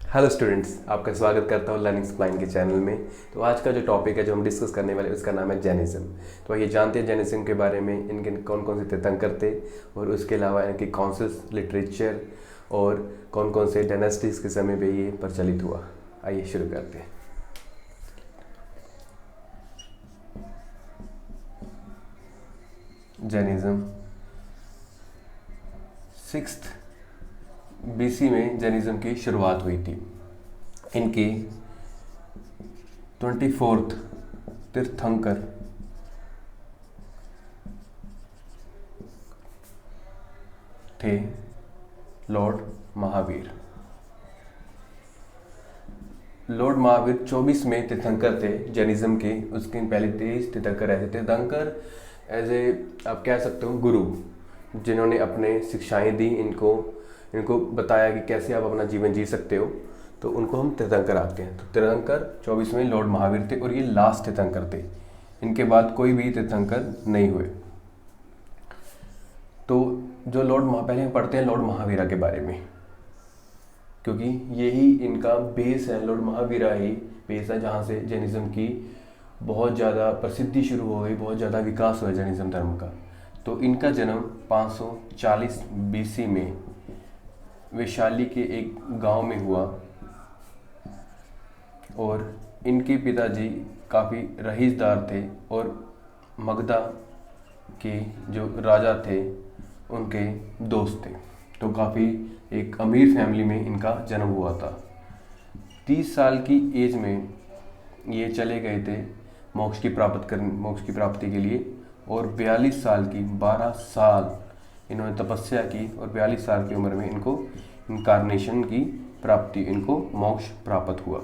Hello students, आपका स्वागत करता हूँ लर्निंग स्प्लाइन के चैनल में। तो आज का जो टॉपिक है जो हम डिस्कस करने वाले उसका नाम है जैनिज्म। तो आइए जानते हैं जैनिज्म के बारे में, इनके कौन कौन से तीर्थंकर थे और उसके अलावा इनकी कौन से लिटरेचर और कौन कौन से डायनेस्टीज के समय पे ये प्रचलित हुआ। आइए शुरू करते हैं। जैनिज्म 6th BC में जैनिज्म की शुरुआत हुई थी। इनके 24th तीर्थंकर थे लॉर्ड महावीर। लॉर्ड महावीर 24 में तीर्थंकर थे जैनिज्म के। उसके पहले 23 तीर्थंकर ऐसे तीर्थंकर एज ए आप कह सकते हो गुरु, जिन्होंने अपने शिक्षाएं दी, इनको बताया कि कैसे आप अपना जीवन जी सकते हो, तो उनको हम तीर्थंकर आते हैं। तो तीर्थंकर 24 में लॉर्ड महावीर थे और ये लास्ट तीर्थंकर थे। इनके बाद कोई भी तीर्थंकर नहीं हुए। तो जो पहले हम पढ़ते हैं लॉर्ड महावीरा के बारे में, क्योंकि यही इनका बेस है। लॉर्ड महावीरा ही बेस है जहाँ से जैनिज्म की बहुत ज़्यादा प्रसिद्धि शुरू हो गई, बहुत ज़्यादा विकास हुआ जैनिज्म धर्म का। तो इनका जन्म 540 BC में वैशाली के एक गांव में हुआ और इनके पिताजी काफ़ी रईसदार थे और मगधा के जो राजा थे उनके दोस्त थे। तो काफ़ी एक अमीर फैमिली में इनका जन्म हुआ था। 30 साल की एज में ये चले गए थे मोक्ष की प्राप्ति के लिए, और 42 साल की 12 साल इन्होंने तपस्या की और 42 साल की उम्र में इनको इनकारनेशन की प्राप्ति, इनको मोक्ष प्राप्त हुआ।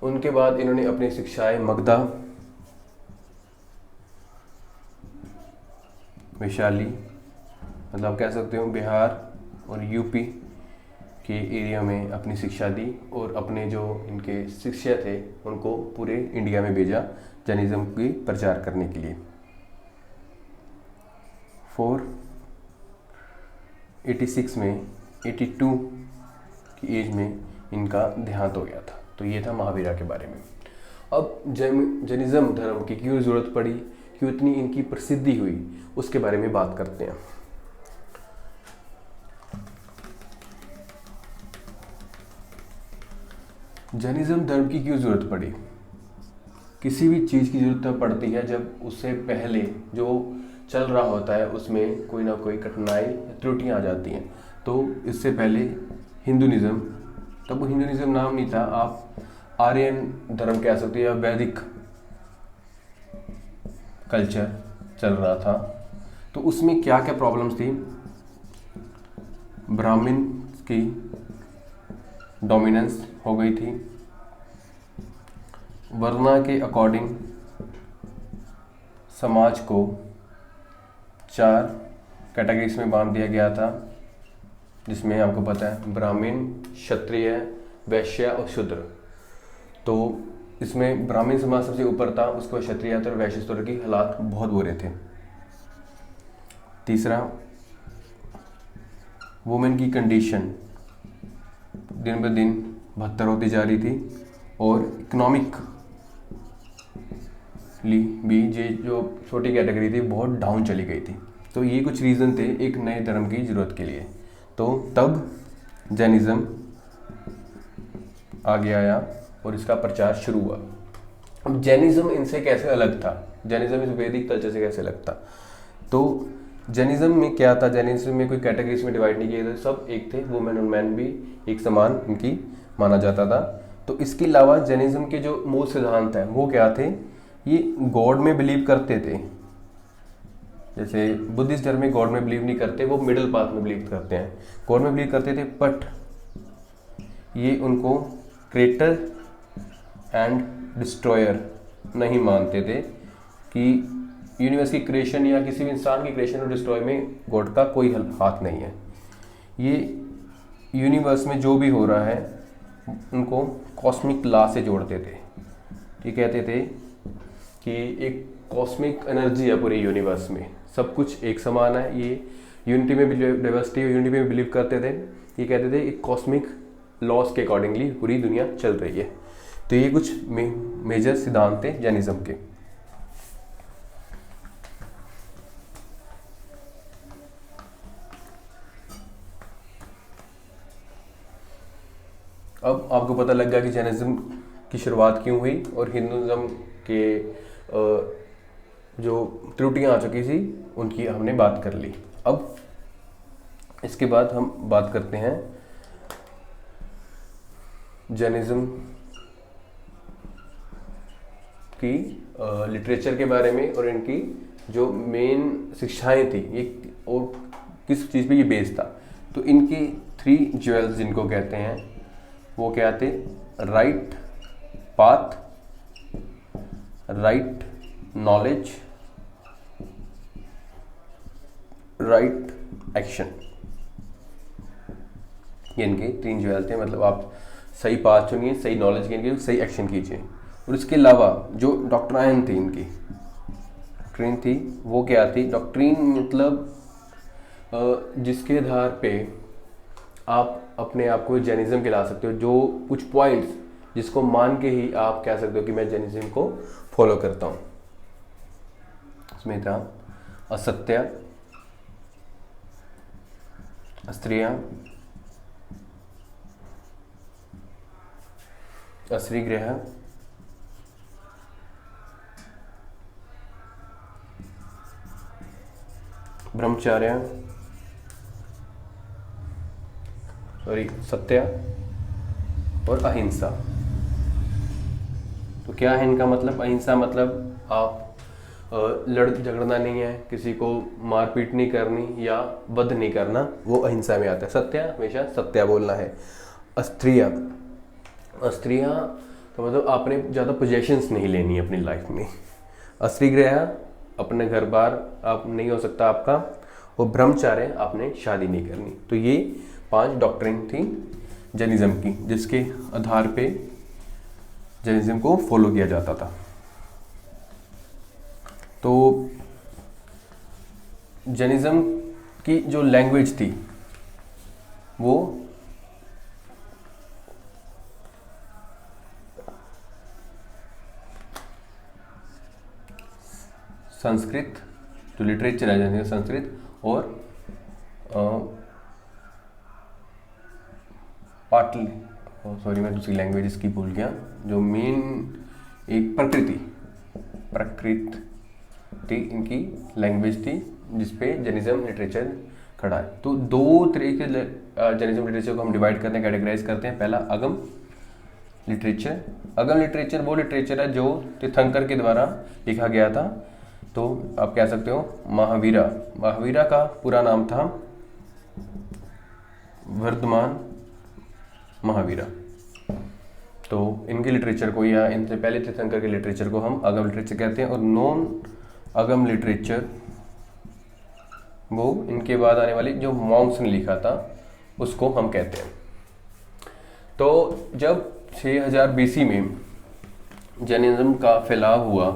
उनके बाद इन्होंने अपनी शिक्षाएं मगधा, वैशाली मतलब कह सकते हो बिहार और यूपी के एरिया में अपनी शिक्षा दी, और अपने जो इनके शिष्य थे उनको पूरे इंडिया में भेजा जैनिज्म की प्रचार करने के लिए। 486 में 82 की एज में इनका देहांत हो गया था। तो ये था महावीरा के बारे में। अब जैनिज्म धर्म की क्यों ज़रूरत पड़ी, क्यों इतनी इनकी प्रसिद्धि हुई, उसके बारे में बात करते हैं। जैनिज्म धर्म की क्यों ज़रूरत पड़ी? किसी भी चीज़ की ज़रूरत तब पड़ती है जब उससे पहले जो चल रहा होता है उसमें कोई ना कोई कठिनाई त्रुटियां आ जाती हैं। तो इससे पहले हिंदुइज्म, तब हिंदुइज्म नाम नहीं था, आप आर्यन धर्म कह सकते हो या वैदिक कल्चर चल रहा था। तो उसमें क्या क्या प्रॉब्लम्स थी? ब्राह्मण की डोमिनेंस हो गई थी, वर्णा के अकॉर्डिंग समाज को 4 कैटेगरीज में बांट दिया गया था, जिसमें आपको पता है ब्राह्मण, क्षत्रिय, वैश्य और शूद्र। तो इसमें ब्राह्मण समाज सबसे ऊपर था, उसके बाद क्षत्रिय और वैश्य शूद्र की हालात बहुत बुरे थे। तीसरा, वुमेन की कंडीशन दिन ब दिन बदतर होती जा रही थी, और इकोनॉमिकली भी ये जो छोटी कैटेगरी थी बहुत डाउन चली गई थी। तो ये कुछ रीज़न थे एक नए धर्म की ज़रूरत के लिए। तो तब जैनिज्म आगे आया और इसका प्रचार शुरू हुआ। अब जैनिज्म इनसे कैसे अलग था? जैनिज्म इस वैदिक कल्चर से कैसे अलग था? तो जैनिज्म में क्या था? जैनिज्म में कोई कैटेगरीज में डिवाइड नहीं किए थे, सब एक थे, वुमेन और मैन भी एक समान इनकी माना जाता था। तो इसके अलावा जैनिज्म के जो मूल सिद्धांत हैं वो क्या थे? ये गॉड में बिलीव करते थे। जैसे बुद्धिस्ट धर्म में गॉड में बिलीव नहीं करते, वो मिडिल पाथ में बिलीव करते हैं। गॉड में बिलीव करते थे, बट ये उनको क्रिएटर एंड डिस्ट्रॉयर नहीं मानते थे कि यूनिवर्स की क्रिएशन या किसी भी इंसान की क्रिएशन और डिस्ट्रॉय में गॉड का कोई हाथ नहीं है। ये यूनिवर्स में जो भी हो रहा है उनको कॉस्मिक लॉ से जोड़ते थे। ये कहते थे कि एक कॉस्मिक एनर्जी है पूरे यूनिवर्स में, सब कुछ एक समान है। ये यूनिटी में डाइवर्सिटी यूनिटी में बिलीव करते थे। ये कहते थे एक कॉस्मिक लॉस के अकॉर्डिंगली पूरी दुनिया चल रही है। तो ये कुछ मेजर सिद्धांत थे जैनिज्म के। अब आपको पता लग गया कि जैनिज्म की शुरुआत क्यों हुई और हिंदुज़म के जो त्रुटियां आ चुकी थी उनकी हमने बात कर ली। अब इसके बाद हम बात करते हैं जैनिज्म की लिटरेचर के बारे में और इनकी जो मेन शिक्षाएं थी ये और किस चीज़ पे ये बेस्ड था। तो इनकी 3 ज्वेल्स जिनको कहते हैं वो क्या थे? Right path, right knowledge, right action. ये इनके 3 ज्वेल थे। मतलब आप सही पाथ चुनिए, सही नॉलेज कीजिए, सही एक्शन कीजिए। और इसके अलावा जो डॉक्ट्राइन थी इनकी, डॉक्ट्रिन थी वो क्या थी? डॉक्ट्रिन मतलब जिसके आधार पे आप अपने आप को जैनिज्म के ला सकते हो, जो कुछ पॉइंट्स जिसको मान के ही आप कह सकते हो कि मैं जैनिज्म को फॉलो करता हूँ। इसमें था असत्य, अस्त्रियां, असरिग्रह, ब्रह्मचर्य, सत्य और अहिंसा। तो क्या है इनका मतलब? अहिंसा मतलब आप लड़ झगड़ना नहीं है, किसी को मारपीट नहीं करनी या वध नहीं करना, वो अहिंसा में आता है। सत्य, हमेशा सत्य बोलना है। अस्त्रियां, अस्त्रियां तो मतलब आपने ज़्यादा पोजेशंस नहीं लेनी है अपनी लाइफ में। असरिग्रह, अपने घर बार आप नहीं हो सकता आपका। और ब्रह्मचार्य, आपने शादी नहीं करनी। तो ये 5 डॉक्ट्रिन थी जैनिज्म की जिसके आधार पे जैनिज्म को फॉलो किया जाता था। तो जैनिज्म की जो लैंग्वेज थी वो संस्कृत, जो लिटरेचर है जैसे संस्कृत और पाटली, सॉरी मैं दूसरी लैंग्वेज इसकी भूल गया, जो मेन एक प्रकृति इनकी लैंग्वेज थी जिसपे जैनिज्म लिटरेचर खड़ा है। तो 2 तरीके जैनिज्म लिटरेचर को हम डिवाइड करते हैं, कैटेगराइज करते हैं। पहला अगम लिटरेचर। अगम लिटरेचर वो लिटरेचर है जो तीर्थंकर के द्वारा लिखा गया था। तो आप कह सकते हो महावीरा। महावीरा का पूरा नाम था वर्धमान महावीरा। तो इनके लिटरेचर को या इनसे पहले तीर्थंकर के लिटरेचर को हम अगम लिटरेचर कहते हैं। और नॉन अगम लिटरेचर वो इनके बाद आने वाली जो मॉन्क्स ने लिखा था उसको हम कहते हैं। तो जब 6000 BC में जैनिज्म का फैलाव हुआ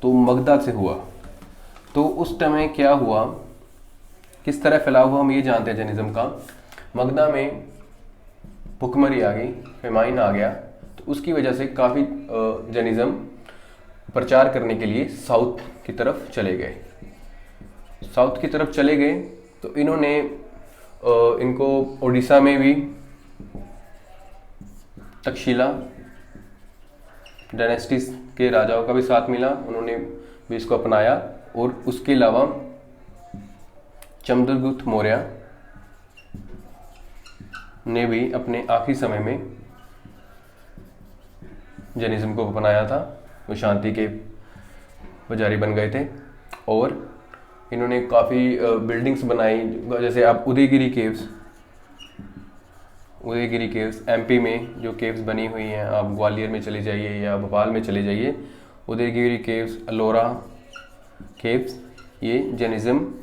तो मगधा से हुआ। तो उस समय क्या हुआ, किस तरह फैलाव हुआ हम ये जानते हैं जैनिज्म का। मगधा में भुखमरी आ गई, फेमाइन आ गया। तो उसकी वजह से काफ़ी जैनिज्म प्रचार करने के लिए साउथ की तरफ चले गए। साउथ की तरफ चले गए तो इन्होंने इनको उड़ीसा में भी तक्षशिला डायनेस्टीज के राजाओं का भी साथ मिला, उन्होंने भी इसको अपनाया। और उसके अलावा चंद्रगुप्त मौर्य ने भी अपने आखिरी समय में जैनिज्म को अपनाया था। वो शांति के पुजारी बन गए थे और इन्होंने काफ़ी बिल्डिंग्स बनाई। जैसे आप उदयगिरी केव्स MP में जो केव्स बनी हुई हैं, आप ग्वालियर में चले जाइए या भोपाल में चले जाइए, उदयगिरी केव्स, अलोरा केव्स, ये जैनिज्म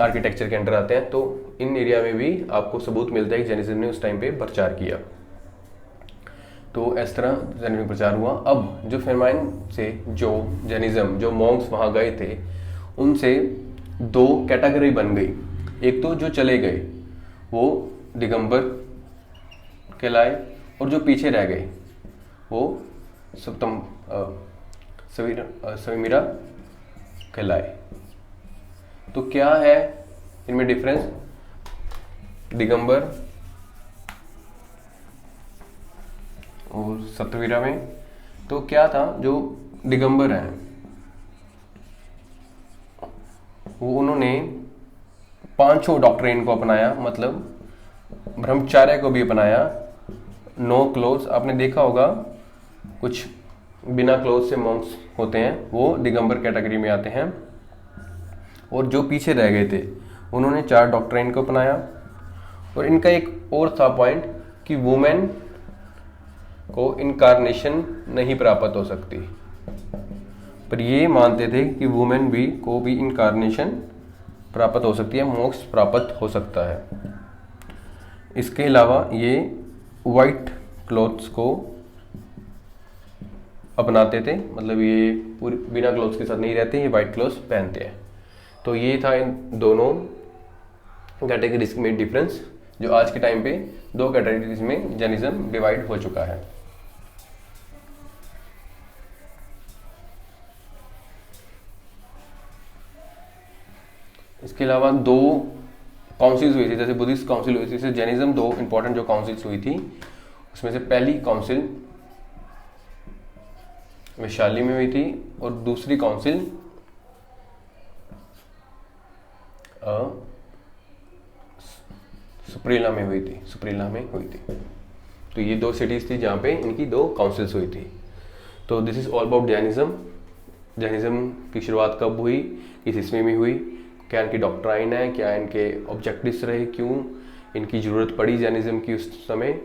आर्किटेक्चर के अंडर आते हैं। तो इन एरिया में भी आपको सबूत मिलता है कि जैनिज्म ने उस टाइम पे प्रचार किया। तो इस तरह जैनिज्म प्रचार हुआ। अब जो फेमाइन से जो जैनिज्म, जो मॉन्क्स वहाँ गए थे, उनसे 2 कैटेगरी बन गई। एक तो जो चले गए वो दिगंबर कहलाए, और जो पीछे रह गए वो सविमिरा कहलाए। तो क्या है इनमें डिफरेंस? दिगंबर और सतवीरा में तो क्या था, जो दिगंबर हैं वो उन्होंने पांचों डॉक्ट्रिन को अपनाया, मतलब ब्रह्मचर्य को भी अपनाया। नो क्लोज, आपने देखा होगा कुछ बिना क्लोज से मॉन्क्स होते हैं, वो दिगंबर कैटेगरी में आते हैं। और जो पीछे रह गए थे उन्होंने 4 डॉक्ट्रिन को अपनाया। और इनका एक और था पॉइंट कि वुमेन को इनकारनेशन नहीं प्राप्त हो सकती, पर ये मानते थे कि वुमेन को भी इनकारनेशन प्राप्त हो सकती है, मोक्ष प्राप्त हो सकता है। इसके अलावा ये वाइट क्लॉथ्स को अपनाते थे, मतलब ये पूरी बिना क्लॉथ्स के साथ नहीं रहते, ये वाइट क्लॉथ्स पहनते हैं। तो ये था इन दोनों कैटेगरीज में डिफरेंस, जो आज के टाइम पे 2 कैटेगरीज में जैनिज्म डिवाइड हो चुका है। इसके अलावा 2 काउंसिल्स हुई थी, जैसे बुद्धिस्ट काउंसिल हुई थी, जैसे जैनिज्म 2 इंपॉर्टेंट जो काउंसिल्स हुई थी, उसमें से पहली काउंसिल वैशाली में हुई थी और दूसरी काउंसिल सुप्रीला में हुई थी। तो ये 2 सिटीज थी जहाँ पे इनकी 2 काउंसिल्स हुई थी। तो this is all about Jainism. Jainism की शुरुआत कब हुई, किस ईस्वी में हुई, क्या इनकी डॉक्ट्राइन है, क्या इनके ऑब्जेक्टिव्स रहे, क्यों इनकी ज़रूरत पड़ी जैनिज्म की उस समय,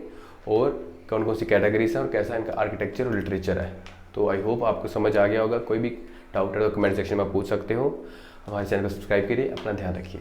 और कौन कौन सी कैटेगरीज हैं, और कैसा इनका आर्किटेक्चर और लिटरेचर है। तो आई होप आपको समझ आ गया होगा। कोई भी डाउट है तो कमेंट सेक्शन में आप पूछ सकते हो। हमारे चैनल को सब्सक्राइब करिए, अपना ध्यान रखिए।